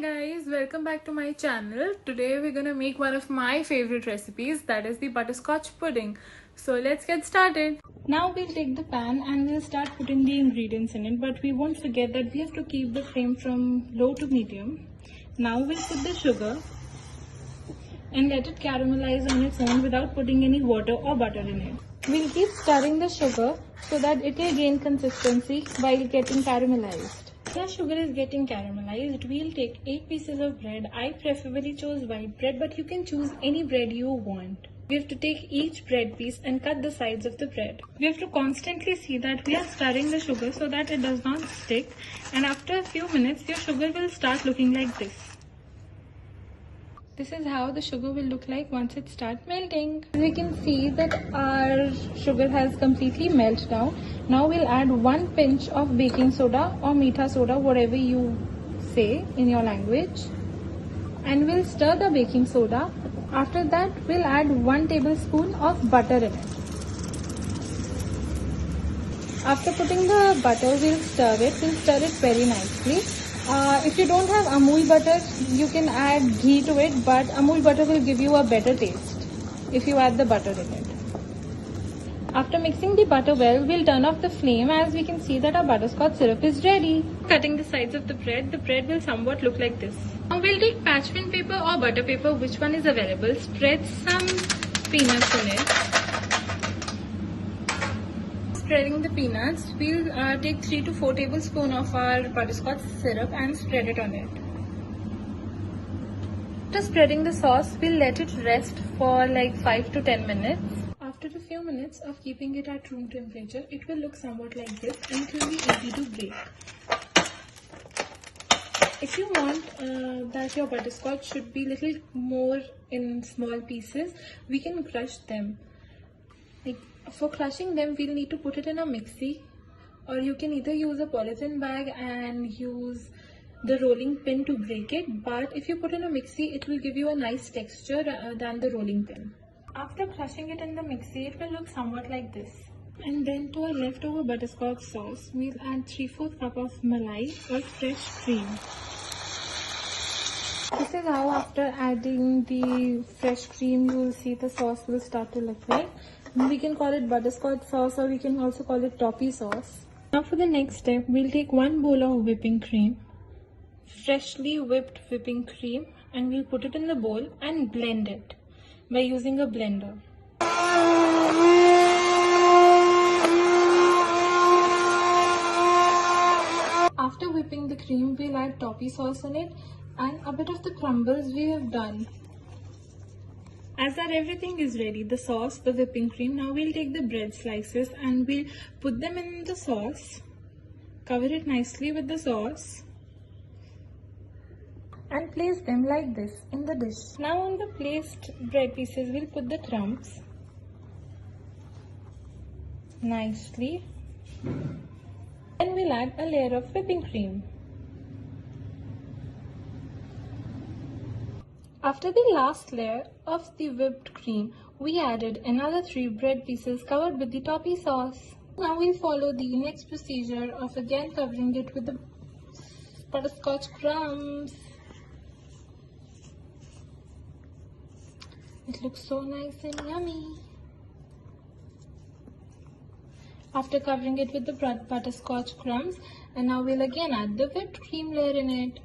guys, welcome back to my channel. Today we're gonna make one of my favorite recipes, that is the butterscotch pudding. So let's get started. Now we'll take the pan and we'll start putting the ingredients in it, but we won't forget that we have to keep the flame from low to medium. Now we'll put the sugar and let it caramelize on its own without putting any water or butter in it. We'll keep stirring the sugar so that it will gain consistency while getting caramelized. As sugar is getting caramelized, we'll take 8 pieces of bread. I preferably chose white bread, but you can choose any bread you want. We have to take each bread piece and cut the sides of the bread. We have to constantly see that we are stirring the sugar so that it does not stick, and after a few minutes your sugar will start looking like this. This is how the sugar will look like once it starts melting. We can see that our sugar has completely melted down. Now we'll add 1 pinch of baking soda or meetha soda, whatever you say in your language. And we'll stir the baking soda. After that, we'll add 1 tablespoon of butter in it. After putting the butter, we'll stir it. We'll stir it very nicely. If you don't have Amul butter, you can add ghee to it, but Amul butter will give you a better taste if you add the butter in it. After mixing the butter well, we'll turn off the flame as we can see that our butterscotch syrup is ready. Cutting the sides of the bread will somewhat look like this. Now we'll take parchment paper or butter paper, which one is available. Spread some peanuts in it. Spreading the peanuts, we'll take 3 to 4 tablespoons of our butterscotch syrup and spread it on it. After spreading the sauce, we'll let it rest for like 5 to 10 minutes. After a few minutes of keeping it at room temperature, it will look somewhat like this and it will be easy to break. If you want that your butterscotch should be little more in small pieces, we can crush them. For crushing them, we'll need to put it in a mixie, or you can either use a polythene bag and use the rolling pin to break it, but if you put in a mixie, it will give you a nice texture than the rolling pin. After crushing it in the mixie, it will look somewhat like this. And then to our leftover butterscotch sauce, we'll add 3/4 cup of malai or fresh cream. This is how after adding the fresh cream, you will see the sauce will start to look like. We can call it butterscotch sauce, or we can also call it toffee sauce. Now for the next step, we'll take 1 bowl of whipping cream, freshly whipped whipping cream, and we'll put it in the bowl and blend it by using a blender. After whipping the cream, we'll add toffee sauce in it and a bit of the crumbles we have done. As our everything is ready, the sauce, the whipping cream, now we'll take the bread slices and we'll put them in the sauce, cover it nicely with the sauce and place them like this in the dish. Now on the placed bread pieces, we'll put the crumbs nicely. Then we'll add a layer of whipping cream. After the last layer of the whipped cream, we added another 3 bread pieces covered with the toffee sauce. Now we'll follow the next procedure of again covering it with the butterscotch crumbs. It looks so nice and yummy. After covering it with the butterscotch crumbs, and now we'll again add the whipped cream layer in it.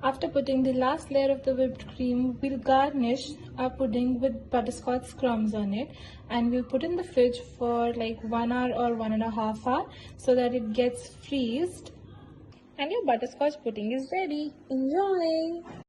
After putting the last layer of the whipped cream, we'll garnish our pudding with butterscotch crumbs on it, and we'll put in the fridge for like 1 hour or 1.5 hours so that it gets freezed. And your butterscotch pudding is ready. Enjoy!